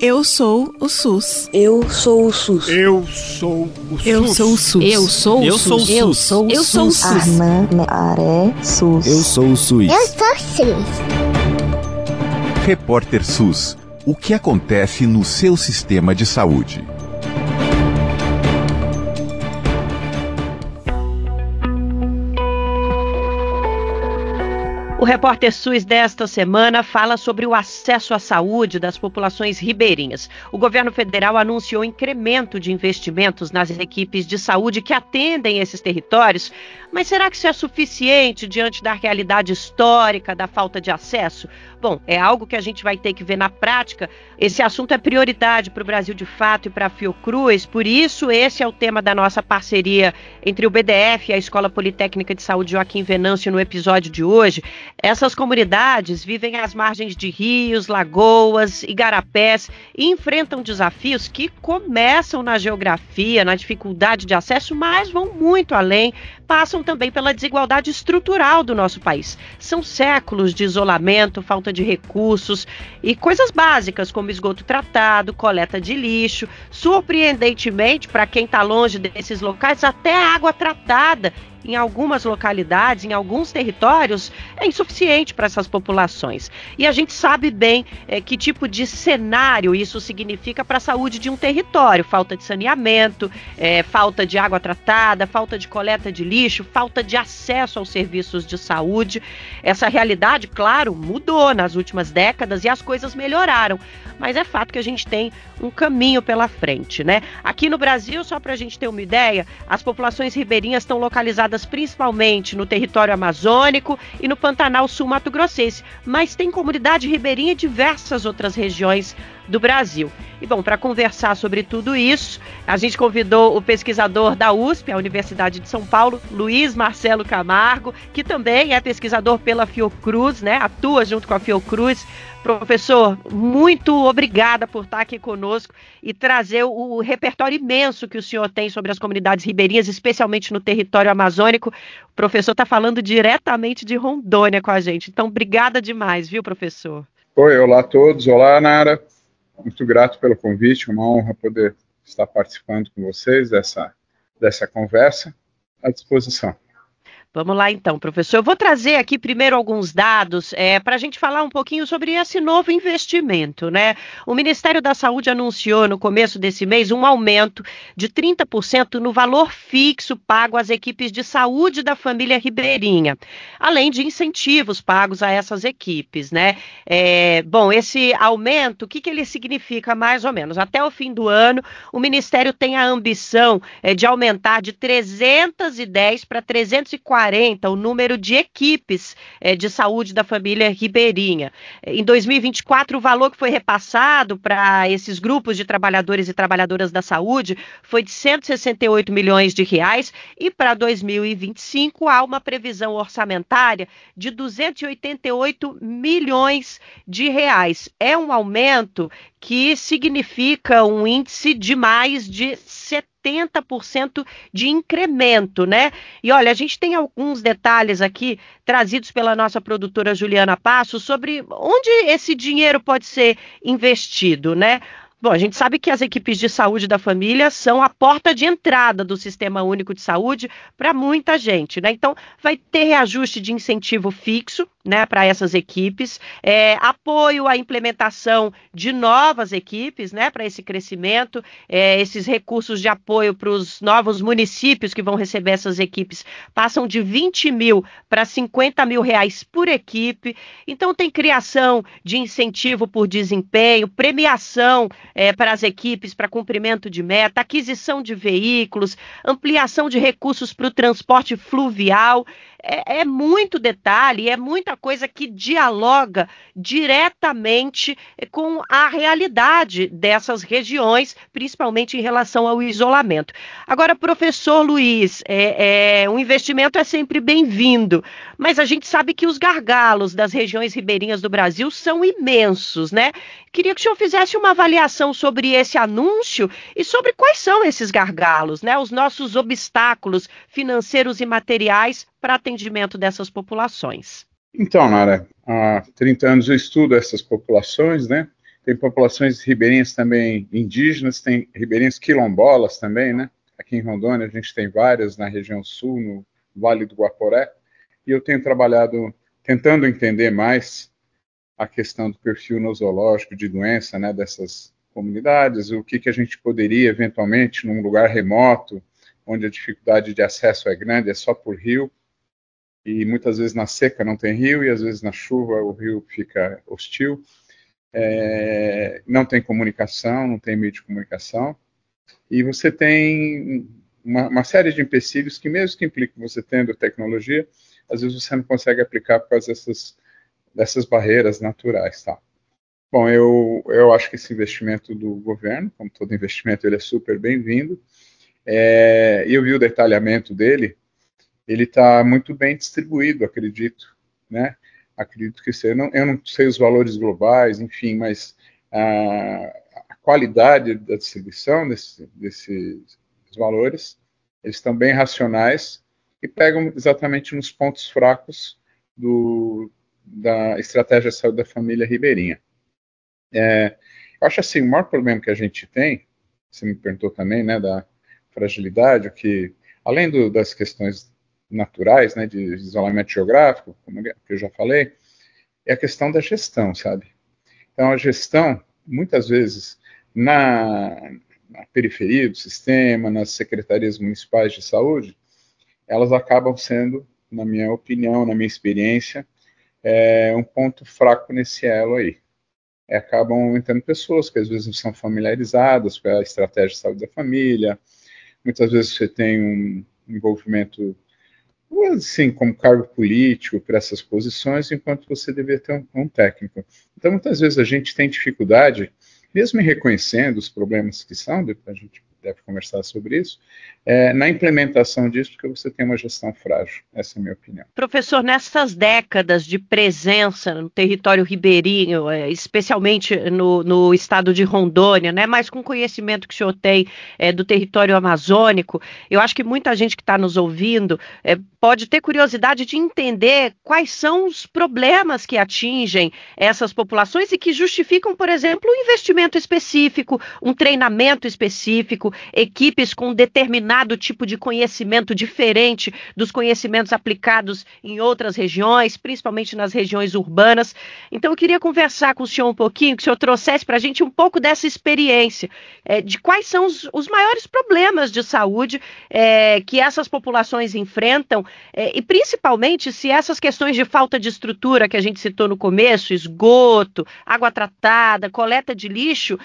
Eu sou o SUS. Eu sou o SUS. Eu sou o SUS. Eu sou o SUS. Eu sou o SUS. Eu sou o SUS. Armã, Aré, SUS. Eu sou o SUS. Eu sou o SUS. Repórter SUS. O que acontece no seu sistema de saúde? O Repórter SUS desta semana fala sobre o acesso à saúde das populações ribeirinhas. O governo federal anunciou incremento de investimentos nas equipes de saúde que atendem esses territórios, mas será que isso é suficiente diante da realidade histórica da falta de acesso? Bom, é algo que a gente vai ter que ver na prática. Esse assunto é prioridade para o Brasil de Fato e para a Fiocruz, por isso esse é o tema da nossa parceria entre o BDF e a Escola Politécnica de Saúde Joaquim Venâncio no episódio de hoje. Essas comunidades vivem às margens de rios, lagoas, igarapés e enfrentam desafios que começam na geografia, na dificuldade de acesso, mas vão muito além, passam também pela desigualdade estrutural do nosso país. São séculos de isolamento, falta de recursos e coisas básicas como esgoto tratado, coleta de lixo. Surpreendentemente, para quem está longe desses locais, até a água tratada em algumas localidades, em alguns territórios, é insuficiente para essas populações. E a gente sabe bem que tipo de cenário isso significa para a saúde de um território. Falta de saneamento, falta de água tratada, falta de coleta de lixo, falta de acesso aos serviços de saúde. Essa realidade, claro, mudou nas últimas décadas e as coisas melhoraram. Mas é fato que a gente tem um caminho pela frente, né? Aqui no Brasil, só para a gente ter uma ideia, as populações ribeirinhas estão localizadas principalmente no território amazônico e no Pantanal Sul-Mato-Grossense, mas tem comunidade ribeirinha em diversas outras regiões do Brasil. E bom, para conversar sobre tudo isso, a gente convidou o pesquisador da USP, a Universidade de São Paulo, Luiz Marcelo Camargo, que também é pesquisador pela Fiocruz, né? Atua junto com a Fiocruz. Professor, muito obrigada por estar aqui conosco e trazer o repertório imenso que o senhor tem sobre as comunidades ribeirinhas, especialmente no território amazônico. O professor está falando diretamente de Rondônia com a gente, então obrigada demais, viu, professor? Oi, olá a todos, olá, Nara. Muito grato pelo convite, uma honra poder estar participando com vocês dessa conversa, à disposição. Vamos lá então, professor. Eu vou trazer aqui primeiro alguns dados para a gente falar um pouquinho sobre esse novo investimento, né? O Ministério da Saúde anunciou no começo desse mês um aumento de 30% no valor fixo pago às equipes de saúde da família ribeirinha, além de incentivos pagos a essas equipes, né? Bom, esse aumento, o que ele significa mais ou menos? Até o fim do ano, o Ministério tem a ambição de aumentar de 310 para 340 o número de equipes de saúde da família ribeirinha. Em 2024, o valor que foi repassado para esses grupos de trabalhadores e trabalhadoras da saúde foi de 168 milhões de reais e para 2025 há uma previsão orçamentária de 288 milhões de reais. É um aumento que significa um índice de mais de 70% de incremento, né? E olha, a gente tem alguns detalhes aqui trazidos pela nossa produtora Juliana Passos sobre onde esse dinheiro pode ser investido, né? Bom, a gente sabe que as equipes de saúde da família são a porta de entrada do Sistema Único de Saúde para muita gente, né? Então, vai ter reajuste de incentivo fixo, né, para essas equipes, apoio à implementação de novas equipes, né, para esse crescimento, esses recursos de apoio para os novos municípios que vão receber essas equipes passam de 20 mil para 50 mil reais por equipe. Então, tem criação de incentivo por desempenho, premiação para as equipes para cumprimento de meta, aquisição de veículos, ampliação de recursos para o transporte fluvial. É muito detalhe, é muita coisa que dialoga diretamente com a realidade dessas regiões, principalmente em relação ao isolamento. Agora, professor Luiz, um investimento é sempre bem-vindo, mas a gente sabe que os gargalos das regiões ribeirinhas do Brasil são imensos, né? Queria que o senhor fizesse uma avaliação sobre esse anúncio e sobre quais são esses gargalos, né? Os nossos obstáculos financeiros e materiais para atendimento dessas populações. Então, Nara, há 30 anos eu estudo essas populações, né? Tem populações ribeirinhas também indígenas, tem ribeirinhas quilombolas também, né? Aqui em Rondônia a gente tem várias na região sul, no Vale do Guaporé, e eu tenho trabalhado tentando entender mais a questão do perfil nosológico de doença, né, dessas comunidades, o que a gente poderia, eventualmente, num lugar remoto, onde a dificuldade de acesso é grande, é só por rio, e muitas vezes na seca não tem rio, e às vezes na chuva o rio fica hostil, não tem comunicação, não tem meio de comunicação, e você tem uma série de empecilhos que, mesmo que implique você tendo tecnologia, às vezes você não consegue aplicar por causa dessas barreiras naturais, tá? Bom, eu acho que esse investimento do governo, como todo investimento, ele é super bem-vindo. Eu vi o detalhamento dele, ele está muito bem distribuído, acredito, né? Acredito que eu não sei os valores globais, enfim, mas a qualidade da distribuição desses valores, eles estão bem racionais e pegam exatamente nos pontos fracos da estratégia de saúde da família ribeirinha. Eu acho assim, o maior problema que a gente tem, você me perguntou também, né, da fragilidade, que além das questões naturais, né, de isolamento geográfico, como eu já falei, é a questão da gestão, sabe? Então, a gestão, muitas vezes, na periferia do sistema, nas secretarias municipais de saúde, elas acabam sendo, na minha opinião, na minha experiência, um ponto fraco nesse elo aí. Acabam entrando pessoas que às vezes não são familiarizadas com a estratégia de saúde da família, muitas vezes você tem um envolvimento, assim, como cargo político para essas posições, enquanto você deveria ter um técnico. Então, muitas vezes a gente tem dificuldade, mesmo em reconhecendo os problemas que são, a gente deve conversar sobre isso, na implementação disso, porque você tem uma gestão frágil. Essa é a minha opinião. Professor, nessas décadas de presença no território ribeirinho, especialmente no estado de Rondônia, né, mas com o conhecimento que o senhor tem do território amazônico, eu acho que muita gente que está nos ouvindo pode ter curiosidade de entender quais são os problemas que atingem essas populações e que justificam, por exemplo, um investimento específico, um treinamento específico, equipes com determinado tipo de conhecimento diferente dos conhecimentos aplicados em outras regiões, principalmente nas regiões urbanas. Então, eu queria conversar com o senhor um pouquinho, que o senhor trouxesse para a gente um pouco dessa experiência, de quais são os maiores problemas de saúde que essas populações enfrentam, e principalmente se essas questões de falta de estrutura que a gente citou no começo, esgoto, água tratada, coleta de lixo,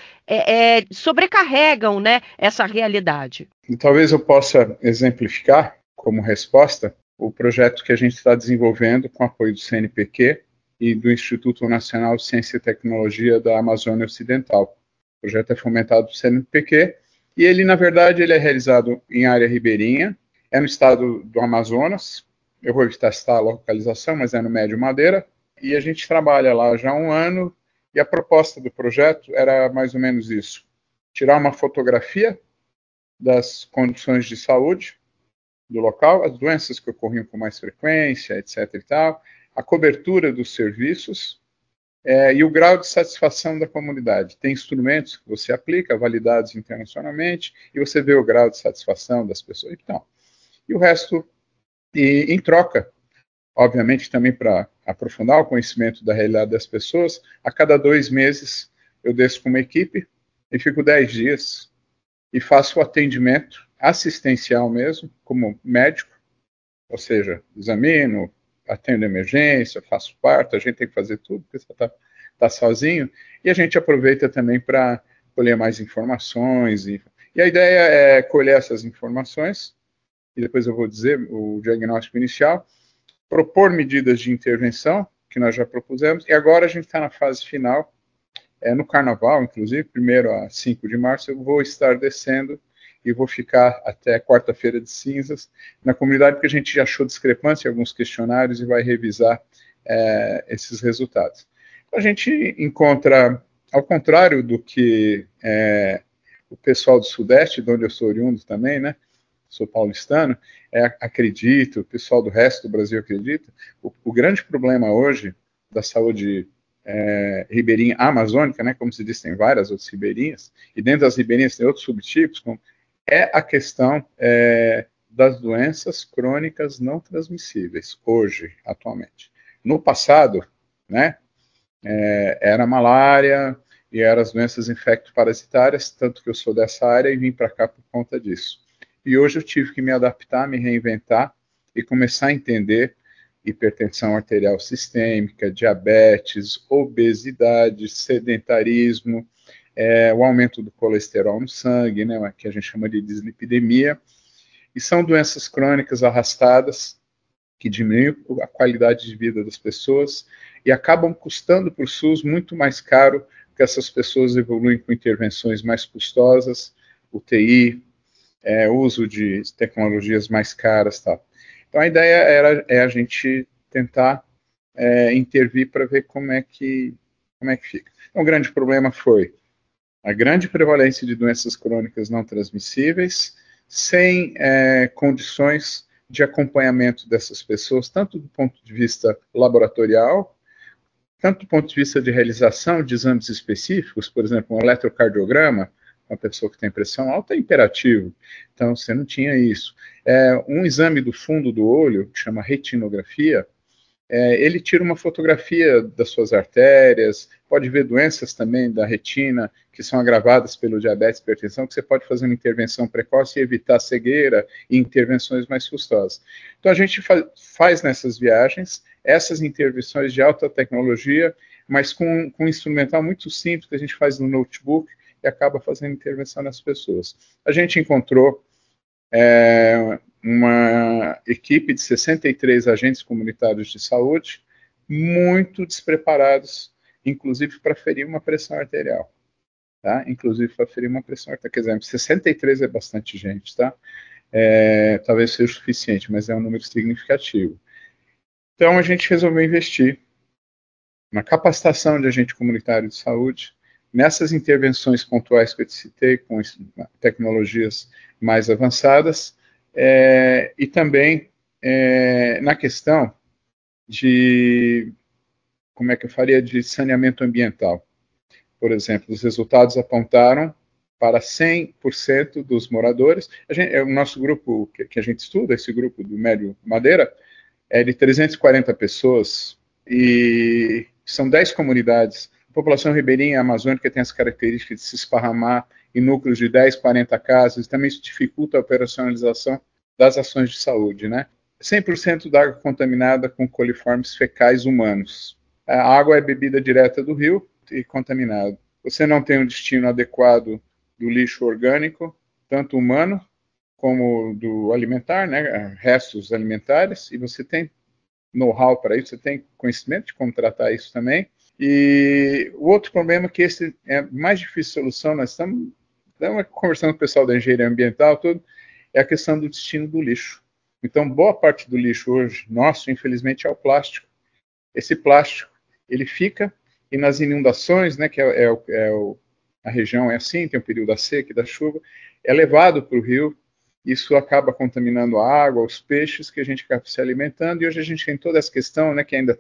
sobrecarregam, né, essa realidade. E talvez eu possa exemplificar, como resposta, o projeto que a gente está desenvolvendo com apoio do CNPq e do Instituto Nacional de Ciência e Tecnologia da Amazônia Ocidental. O projeto é fomentado pelo CNPq e ele, na verdade, ele é realizado em área ribeirinha, é no estado do Amazonas, eu vou evitar citar a localização, mas é no Médio Madeira, e a gente trabalha lá já há um ano, e a proposta do projeto era mais ou menos isso: tirar uma fotografia das condições de saúde do local, as doenças que ocorriam com mais frequência, etc. e tal, a cobertura dos serviços e o grau de satisfação da comunidade. Tem instrumentos que você aplica, validados internacionalmente, e você vê o grau de satisfação das pessoas. Então, e o resto, em troca, obviamente também para aprofundar o conhecimento da realidade das pessoas, a cada 2 meses eu desço com uma equipe e fico 10 dias e faço o atendimento assistencial mesmo, como médico, ou seja, examino, atendo emergência, faço parto, a gente tem que fazer tudo, porque você está sozinho, e a gente aproveita também para colher mais informações, e a ideia é colher essas informações, e depois eu vou dizer o diagnóstico inicial, propor medidas de intervenção, que nós já propusemos, e agora a gente está na fase final, no Carnaval, inclusive, 1º a 5 de março, eu vou estar descendo e vou ficar até quarta-feira de cinzas na comunidade, porque a gente já achou discrepância em alguns questionários e vai revisar esses resultados. A gente encontra, ao contrário do que o pessoal do Sudeste, de onde eu sou oriundo também, né, sou paulistano, acredita, o pessoal do resto do Brasil acredita, o grande problema hoje da saúde ribeirinha amazônica, né, como se diz, tem várias outras ribeirinhas, e dentro das ribeirinhas tem outros subtipos, é a questão das doenças crônicas não transmissíveis, hoje, atualmente. No passado, né, era malária e eram as doenças infecto-parasitárias, tanto que eu sou dessa área e vim para cá por conta disso. E hoje eu tive que me adaptar, me reinventar e começar a entender hipertensão arterial sistêmica, diabetes, obesidade, sedentarismo, o aumento do colesterol no sangue, né, que a gente chama de dislipidemia, e são doenças crônicas arrastadas que diminuem a qualidade de vida das pessoas e acabam custando para o SUS muito mais caro, porque essas pessoas evoluem com intervenções mais custosas, UTI, uso de tecnologias mais caras, tal. Então a ideia é a gente tentar intervir para ver como é que fica. Então, o grande problema foi a grande prevalência de doenças crônicas não transmissíveis, sem condições de acompanhamento dessas pessoas, tanto do ponto de vista laboratorial, tanto do ponto de vista de realização de exames específicos, por exemplo, um eletrocardiograma, uma pessoa que tem pressão alta é imperativo, então você não tinha isso. Um exame do fundo do olho, que chama retinografia, ele tira uma fotografia das suas artérias, pode ver doenças também da retina, que são agravadas pelo diabetes e hipertensão, que você pode fazer uma intervenção precoce e evitar cegueira e intervenções mais custosas. Então a gente faz nessas viagens essas intervenções de alta tecnologia, mas com um instrumental muito simples que a gente faz no notebook e acaba fazendo intervenção nas pessoas. A gente encontrou uma equipe de 63 agentes comunitários de saúde, muito despreparados, inclusive para ferir uma pressão arterial. Tá? Inclusive para ferir uma pressão arterial. Quer dizer, 63 é bastante gente, tá? Talvez seja o suficiente, mas é um número significativo. Então a gente resolveu investir na capacitação de agente comunitário de saúde, nessas intervenções pontuais que eu te citei, com tecnologias mais avançadas, e também na questão de, como é que eu faria, de saneamento ambiental. Por exemplo, os resultados apontaram para 100% dos moradores. O nosso grupo que a gente estuda, esse grupo do Médio Madeira, é de 340 pessoas e são 10 comunidades. A população ribeirinha amazônica tem as características de se esparramar em núcleos de 10, 40 casas, e também isso dificulta a operacionalização das ações de saúde, né? 100% da água contaminada com coliformes fecais humanos. A água é bebida direta do rio e contaminada. Você não tem um destino adequado do lixo orgânico, tanto humano como do alimentar, né? Restos alimentares, e você tem know-how para isso, você tem conhecimento de como tratar isso também. E o outro problema é que esse é mais difícil de solução, nós estamos conversando com o pessoal da engenharia ambiental, tudo, é a questão do destino do lixo. Então, boa parte do lixo hoje, nosso, infelizmente, é o plástico. Esse plástico, ele fica, e nas inundações, né, que a região é assim, tem o período da seca e da chuva, é levado para o rio, isso acaba contaminando a água, os peixes, que a gente acaba se alimentando, e hoje a gente tem toda essa questão, né, que ainda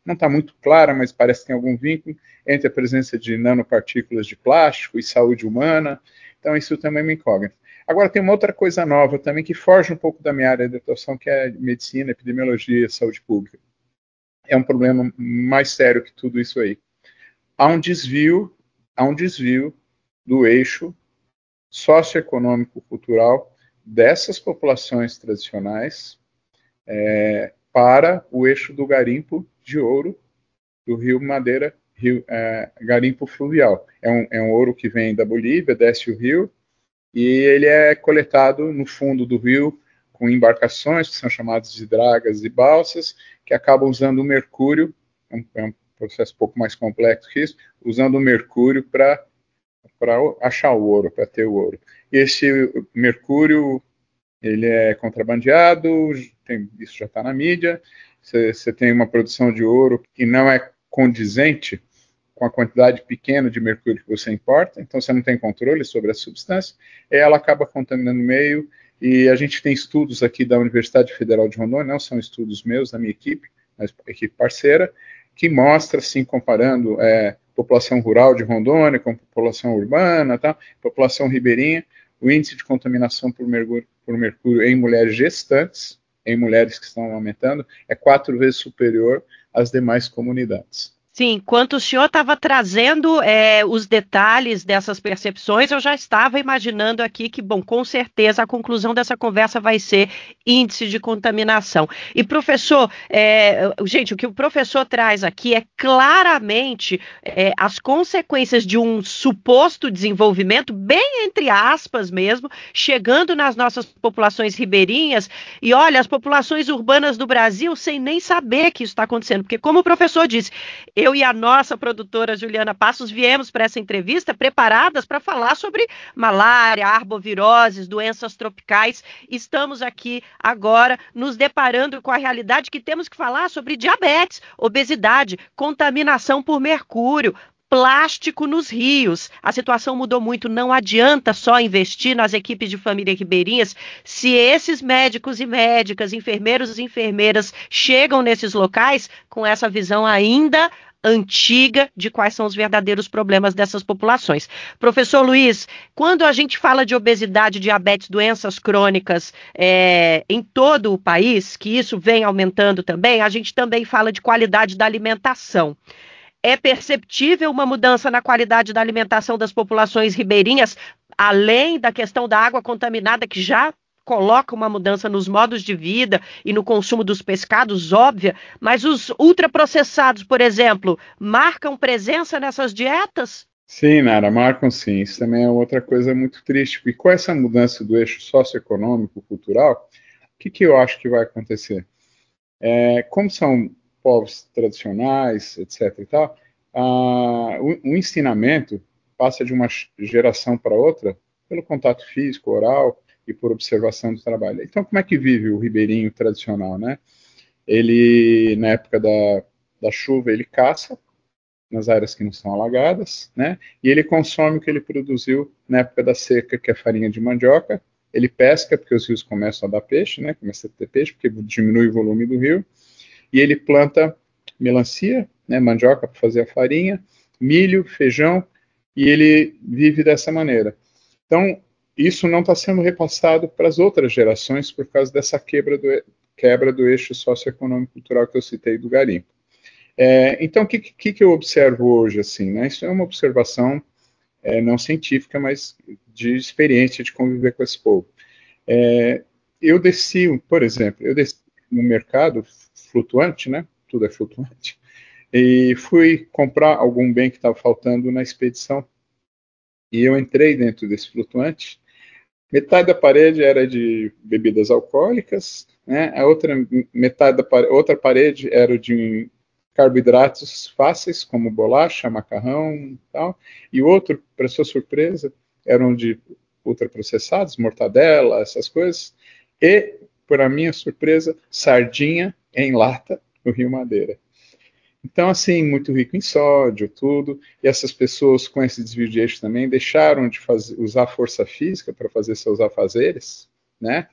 não está muito clara, mas parece que tem algum vínculo entre a presença de nanopartículas de plástico e saúde humana, então isso também me incógnita. Agora tem uma outra coisa nova também, que foge um pouco da minha área de atuação, que é medicina, epidemiologia, saúde pública. É um problema mais sério que tudo isso aí. Há um desvio do eixo socioeconômico-cultural dessas populações tradicionais para o eixo do garimpo de ouro do Rio Madeira, garimpo fluvial. É um ouro que vem da Bolívia, desce o rio, e ele é coletado no fundo do rio com embarcações, que são chamadas de dragas e balsas, que acabam usando o mercúrio, é um processo um pouco mais complexo que isso, usando o mercúrio para achar o ouro, para ter o ouro. E esse mercúrio, ele é contrabandeado, isso já está na mídia, você tem uma produção de ouro que não é condizente com a quantidade pequena de mercúrio que você importa, então você não tem controle sobre a substância, e ela acaba contaminando o meio, e a gente tem estudos aqui da Universidade Federal de Rondônia, não são estudos meus, da minha equipe, mas equipe parceira, que mostra, assim, comparando população rural de Rondônia com população urbana, tá? População ribeirinha, o índice de contaminação por mercúrio em mulheres gestantes, em mulheres que estão amamentando, é 4 vezes superior às demais comunidades. Sim, enquanto o senhor estava trazendo os detalhes dessas percepções, eu já estava imaginando aqui que, bom, com certeza a conclusão dessa conversa vai ser índice de contaminação. E, professor, gente, o que o professor traz aqui é claramente as consequências de um suposto desenvolvimento, bem entre aspas mesmo, chegando nas nossas populações ribeirinhas, e olha, as populações urbanas do Brasil sem nem saber que isso está acontecendo, porque como o professor disse, eu e a nossa produtora Juliana Passos viemos para essa entrevista preparadas para falar sobre malária, arboviroses, doenças tropicais. Estamos aqui agora nos deparando com a realidade que temos que falar sobre diabetes, obesidade, contaminação por mercúrio, plástico nos rios. A situação mudou muito, não adianta só investir nas equipes de família ribeirinhas se esses médicos e médicas, enfermeiros e enfermeiras chegam nesses locais com essa visão ainda antiga de quais são os verdadeiros problemas dessas populações. Professor Luiz, quando a gente fala de obesidade, diabetes, doenças crônicas em todo o país, que isso vem aumentando também, a gente também fala de qualidade da alimentação. É perceptível uma mudança na qualidade da alimentação das populações ribeirinhas, além da questão da água contaminada, que já coloca uma mudança nos modos de vida e no consumo dos pescados, óbvia, mas os ultraprocessados, por exemplo, marcam presença nessas dietas? Sim, Nara, marcam sim. Isso também é outra coisa muito triste. E com essa mudança do eixo socioeconômico, cultural, o que eu acho que vai acontecer? Como são povos tradicionais, etc. e tal, o ensinamento passa de uma geração para outra pelo contato físico, oral, e por observação do trabalho. Então, como é que vive o ribeirinho tradicional, né? Ele, na época da chuva, ele caça nas áreas que não são alagadas, né? E ele consome o que ele produziu na época da seca, que é farinha de mandioca. Ele pesca, porque os rios começam a dar peixe, né? Começa a ter peixe, porque diminui o volume do rio. E ele planta melancia, né? Mandioca para fazer a farinha, milho, feijão, e ele vive dessa maneira. Então, isso não está sendo repassado para as outras gerações por causa dessa quebra do eixo socioeconômico cultural que eu citei do garimpo. Então, o que eu observo hoje, assim, né? Isso é uma observação não científica, mas de experiência de conviver com esse povo. Por exemplo, eu desci no mercado flutuante, né? Tudo é flutuante, e fui comprar algum bem que estava faltando na expedição. E eu entrei dentro desse flutuante. Metade da parede era de bebidas alcoólicas, né? A outra outra parede era de carboidratos fáceis, como bolacha, macarrão e tal. E o outro, para sua surpresa, eram de ultraprocessados, mortadela, essas coisas. E, para minha surpresa, sardinha em lata no Rio Madeira. Então, assim, muito rico em sódio, tudo, e essas pessoas com esse desvio de eixo também deixaram de usar força física para fazer seus afazeres, né?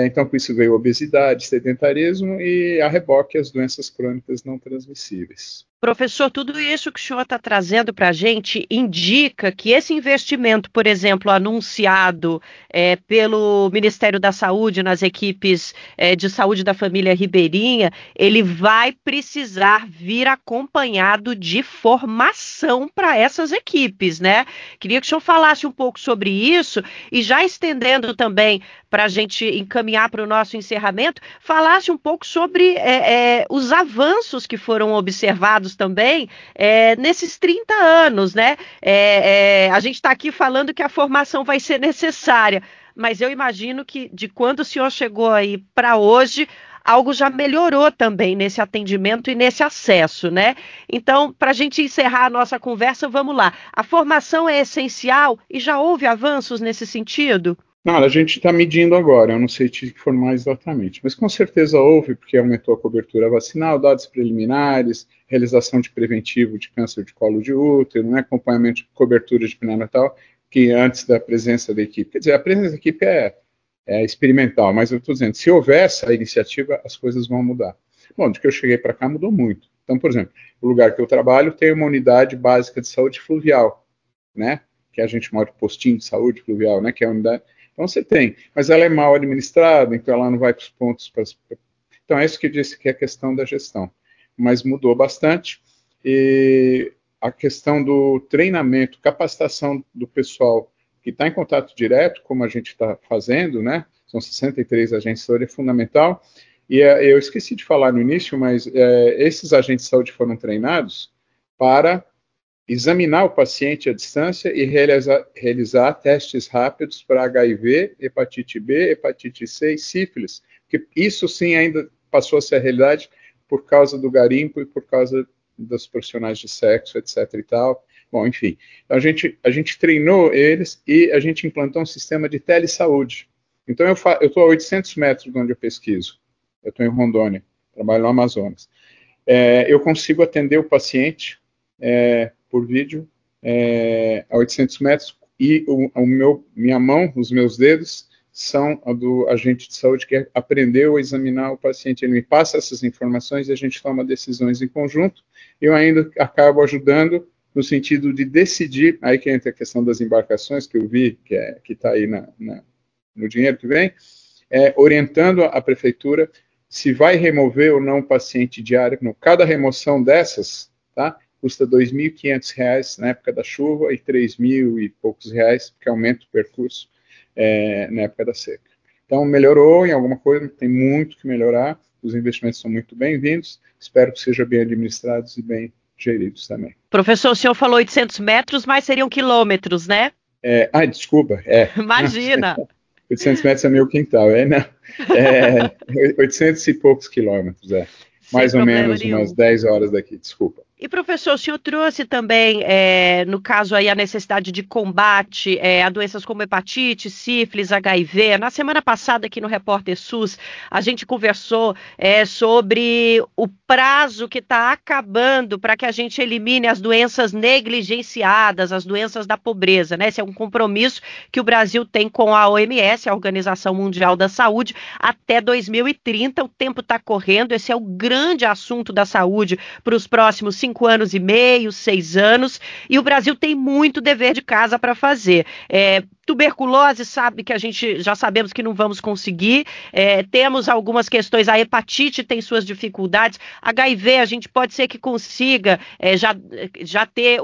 Então, com isso veio obesidade, sedentarismo e, a reboque, as doenças crônicas não transmissíveis. Professor, tudo isso que o senhor está trazendo para a gente indica que esse investimento, por exemplo, anunciado pelo Ministério da Saúde nas equipes de saúde da família ribeirinha, ele vai precisar vir acompanhado de formação para essas equipes, né? Queria que o senhor falasse um pouco sobre isso e já estendendo também para a gente encaminhar para o nosso encerramento, falasse um pouco sobre os avanços que foram observados também nesses 30 anos, né? A gente está aqui falando que a formação vai ser necessária, mas eu imagino que de quando o senhor chegou aí para hoje, algo já melhorou também nesse atendimento e nesse acesso, né? Então, para a gente encerrar a nossa conversa, vamos lá. A formação é essencial e já houve avanços nesse sentido? Não, a gente está medindo agora, eu não sei te informar exatamente, mas com certeza houve, porque aumentou a cobertura vacinal, dados preliminares, realização de preventivo de câncer de colo de útero, né, acompanhamento de cobertura de pré-natal, que antes da presença da equipe. Quer dizer, a presença da equipe é experimental, mas eu estou dizendo, se houver essa iniciativa, as coisas vão mudar. Bom, de que eu cheguei para cá mudou muito. Então, por exemplo, o lugar que eu trabalho tem uma unidade básica de saúde fluvial, né? Que a gente chama de postinho de saúde fluvial, né? Que é a unidade. Então você tem, mas ela é mal administrada, então ela não vai para os pontos. Então é isso que eu disse que é a questão da gestão. Mas mudou bastante. E a questão do treinamento, capacitação do pessoal que está em contato direto, como a gente está fazendo, né? São 63 agentes de saúde, é fundamental. E eu esqueci de falar no início, mas esses agentes de saúde foram treinados para examinar o paciente à distância e realizar testes rápidos para HIV, hepatite B, hepatite C e sífilis, porque isso sim ainda passou a ser a realidade por causa do garimpo e por causa dos profissionais de sexo, etc. e tal. Bom, enfim, a gente treinou eles e a gente implantou um sistema de telesaúde. Então eu estou a 800 metros de onde eu pesquiso. Eu estou em Rondônia, trabalho no Amazonas. Eu consigo atender o paciente por vídeo a 800 metros e minha mão, os meus dedos, são a do agente de saúde que aprendeu a examinar o paciente. Ele me passa essas informações e a gente toma decisões em conjunto. Eu ainda acabo ajudando no sentido de decidir, aí que entra a questão das embarcações, que eu vi, que está aí no dinheiro que vem, orientando a prefeitura se vai remover ou não o paciente diário. Cada remoção dessas, tá, custa R$ 2.500 na época da chuva e 3.000 e poucos reais, porque aumenta o percurso na época da seca. Então, melhorou em alguma coisa, tem muito que melhorar, os investimentos são muito bem-vindos, espero que sejam bem administrados e bem geridos também. Professor, o senhor falou 800 metros, mas seriam quilômetros, né? Desculpa. Imagina! 800 metros é meu quintal, não. 800 e poucos quilômetros, mais ou menos umas 10 horas daqui, desculpa. E, professor, o senhor trouxe também, no caso aí, a necessidade de combate a doenças como hepatite, sífilis, HIV. Na semana passada, aqui no Repórter SUS, a gente conversou sobre o prazo que está acabando para que a gente elimine as doenças negligenciadas, as doenças da pobreza, né? Esse é um compromisso que o Brasil tem com a OMS, a Organização Mundial da Saúde, até 2030. O tempo está correndo, esse é o grande assunto da saúde para os próximos 5 anos e meio, 6 anos, e o Brasil tem muito dever de casa para fazer. Tuberculose, sabe que a gente já sabemos que não vamos conseguir, temos algumas questões, a hepatite tem suas dificuldades, HIV a gente pode ser que consiga já ter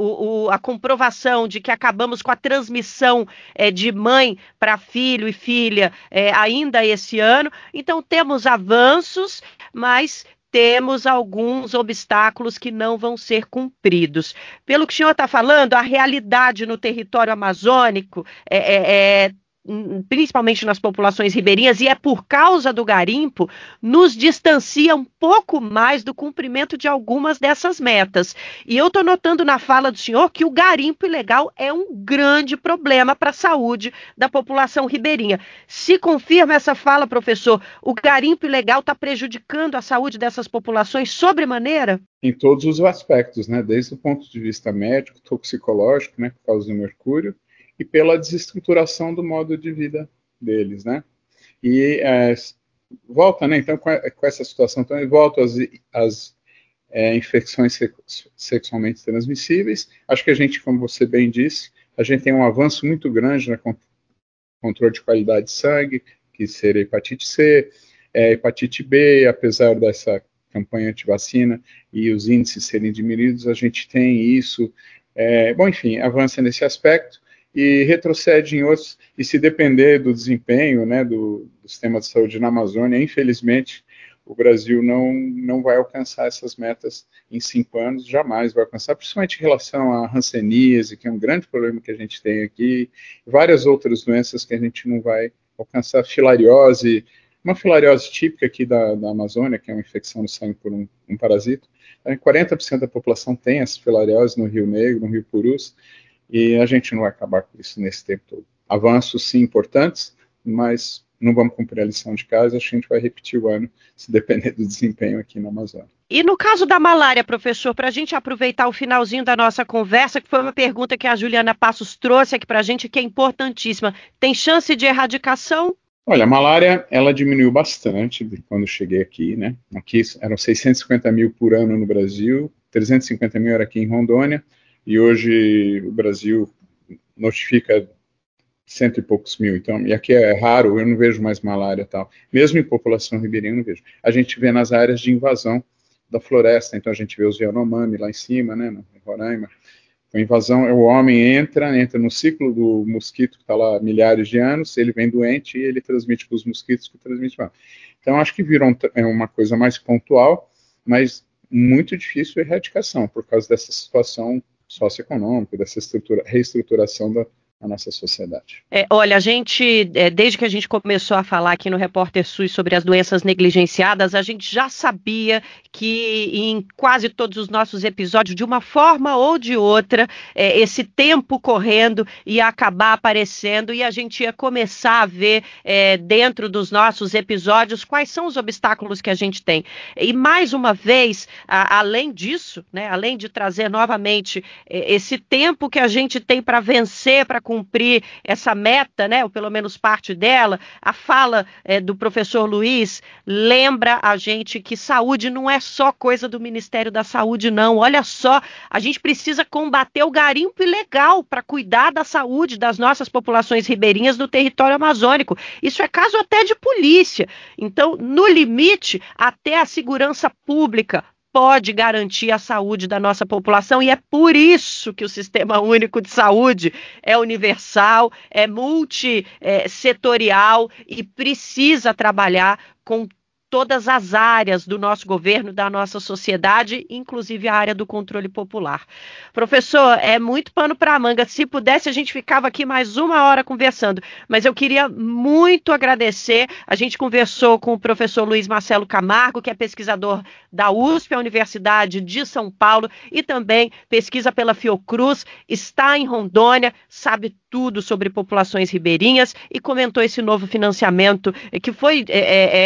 a comprovação de que acabamos com a transmissão de mãe para filho e filha ainda esse ano, então temos avanços, mas temos alguns obstáculos que não vão ser cumpridos. Pelo que o senhor está falando, a realidade no território amazônico principalmente nas populações ribeirinhas, e é por causa do garimpo, nos distancia um pouco mais do cumprimento de algumas dessas metas. E eu estou notando na fala do senhor que o garimpo ilegal é um grande problema para a saúde da população ribeirinha. Se confirma essa fala, professor, o garimpo ilegal está prejudicando a saúde dessas populações sobremaneira? Em todos os aspectos, né? Desde o ponto de vista médico, toxicológico, né? Por causa do mercúrio, e pela desestruturação do modo de vida deles, né? E volta, né? Então, com essa situação, então, volta as infecções sexualmente transmissíveis. Acho que a gente, como você bem disse, a gente tem um avanço muito grande no controle de qualidade de sangue, que seria hepatite C, hepatite B, apesar dessa campanha antivacina e os índices serem diminuídos, a gente tem isso. Bom, enfim, avança nesse aspecto e retrocede em outros, e se depender do desempenho, né, do sistema de saúde na Amazônia, infelizmente, o Brasil não vai alcançar essas metas em 5 anos, jamais vai alcançar, principalmente em relação à hanseníase, que é um grande problema que a gente tem aqui, várias outras doenças que a gente não vai alcançar, filariose, uma filariose típica aqui da Amazônia, que é uma infecção no sangue por um parasita. 40% da população tem essa filariose no Rio Negro, no Rio Purus, e a gente não vai acabar com isso nesse tempo todo. Avanços, sim, importantes, mas não vamos cumprir a lição de casa, a gente vai repetir o ano, se depender do desempenho aqui na Amazônia. E no caso da malária, professor, para a gente aproveitar o finalzinho da nossa conversa, que foi uma pergunta que a Juliana Passos trouxe aqui para a gente, que é importantíssima, tem chance de erradicação? Olha, a malária, ela diminuiu bastante de quando cheguei aqui, né? Aqui eram 650 mil por ano no Brasil, 350 mil era aqui em Rondônia, e hoje o Brasil notifica 100 e poucos mil. Então, e aqui é raro, eu não vejo mais malária e tal. Mesmo em população ribeirinha, eu não vejo. A gente vê nas áreas de invasão da floresta, então a gente vê os Yanomami lá em cima, né, no Roraima. A invasão, o homem entra no ciclo do mosquito que está lá há milhares de anos, ele vem doente e ele transmite para os mosquitos que transmitem para. Então, acho que virou uma coisa mais pontual, mas muito difícil a erradicação, por causa dessa situação socioeconômica, dessa reestruturação da nossa sociedade. Olha, a gente, desde que a gente começou a falar aqui no Repórter SUS sobre as doenças negligenciadas, a gente já sabia que em quase todos os nossos episódios, de uma forma ou de outra, esse tempo correndo ia acabar aparecendo e a gente ia começar a ver dentro dos nossos episódios quais são os obstáculos que a gente tem. E mais uma vez, além disso, né, além de trazer novamente esse tempo que a gente tem para vencer, para cumprir essa meta, né, ou pelo menos parte dela, a fala do professor Luiz lembra a gente que saúde não é só coisa do Ministério da Saúde, não. Olha só, a gente precisa combater o garimpo ilegal para cuidar da saúde das nossas populações ribeirinhas no território amazônico. Isso é caso até de polícia. Então, no limite, até a segurança pública pode garantir a saúde da nossa população, e é por isso que o Sistema Único de Saúde é universal, é multissetorial e precisa trabalhar com todas as áreas do nosso governo, da nossa sociedade, inclusive a área do controle popular. Professor, é muito pano para a manga. Se pudesse, a gente ficava aqui mais 1 hora conversando, mas eu queria muito agradecer. A gente conversou com o professor Luiz Marcelo Camargo, que é pesquisador da USP, a Universidade de São Paulo, e também pesquisa pela Fiocruz, está em Rondônia, sabe tudo sobre populações ribeirinhas e comentou esse novo financiamento que foi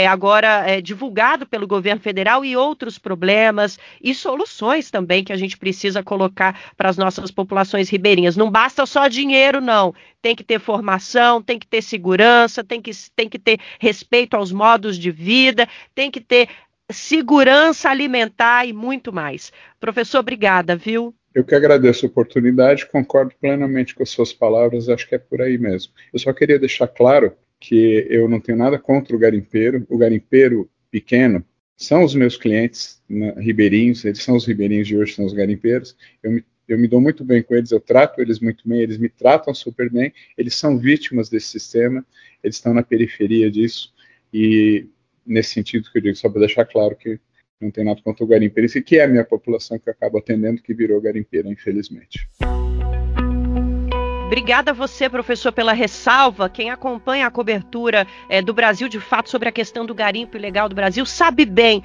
agora divulgado pelo governo federal e outros problemas e soluções também que a gente precisa colocar para as nossas populações ribeirinhas. Não basta só dinheiro, não. Tem que ter formação, tem que ter segurança, tem que ter respeito aos modos de vida, tem que ter segurança alimentar e muito mais. Professor, obrigada, viu? Eu que agradeço a oportunidade, concordo plenamente com as suas palavras, acho que é por aí mesmo. Eu só queria deixar claro que eu não tenho nada contra o garimpeiro pequeno são os meus clientes ribeirinhos, eles são os ribeirinhos de hoje, são os garimpeiros, eu me dou muito bem com eles, eu trato eles muito bem, eles me tratam super bem, eles são vítimas desse sistema, eles estão na periferia disso, e nesse sentido que eu digo, só para deixar claro que não tem nada contra o garimpeiro, esse que é a minha população que eu acabo atendendo, que virou garimpeira, infelizmente. Obrigada a você, professor, pela ressalva. Quem acompanha a cobertura do Brasil de Fato sobre a questão do garimpo ilegal do Brasil sabe bem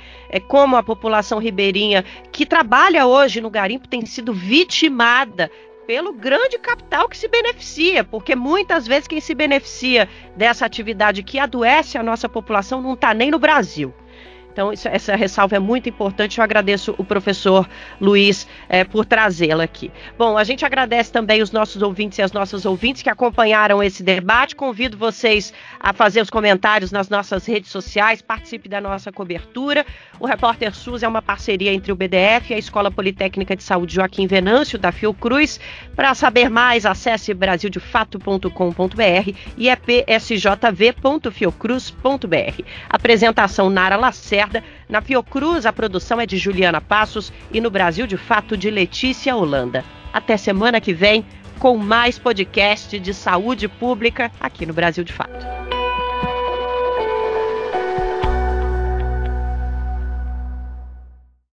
como a população ribeirinha que trabalha hoje no garimpo tem sido vitimada pelo grande capital que se beneficia, porque muitas vezes quem se beneficia dessa atividade que adoece a nossa população não está nem no Brasil. Então, essa ressalva é muito importante. Eu agradeço o professor Luiz por trazê-la aqui. Bom, a gente agradece também os nossos ouvintes e as nossas ouvintes que acompanharam esse debate. Convido vocês a fazer os comentários nas nossas redes sociais, participe da nossa cobertura. O Repórter SUS é uma parceria entre o BDF e a Escola Politécnica de Saúde Joaquim Venâncio, da Fiocruz. Para saber mais, acesse brasildefato.com.br e epsjv.fiocruz.br. Apresentação Nara Lacerda. Na Fiocruz, a produção é de Juliana Passos e no Brasil de Fato de Letícia Holanda. Até semana que vem com mais podcast de saúde pública aqui no Brasil de Fato.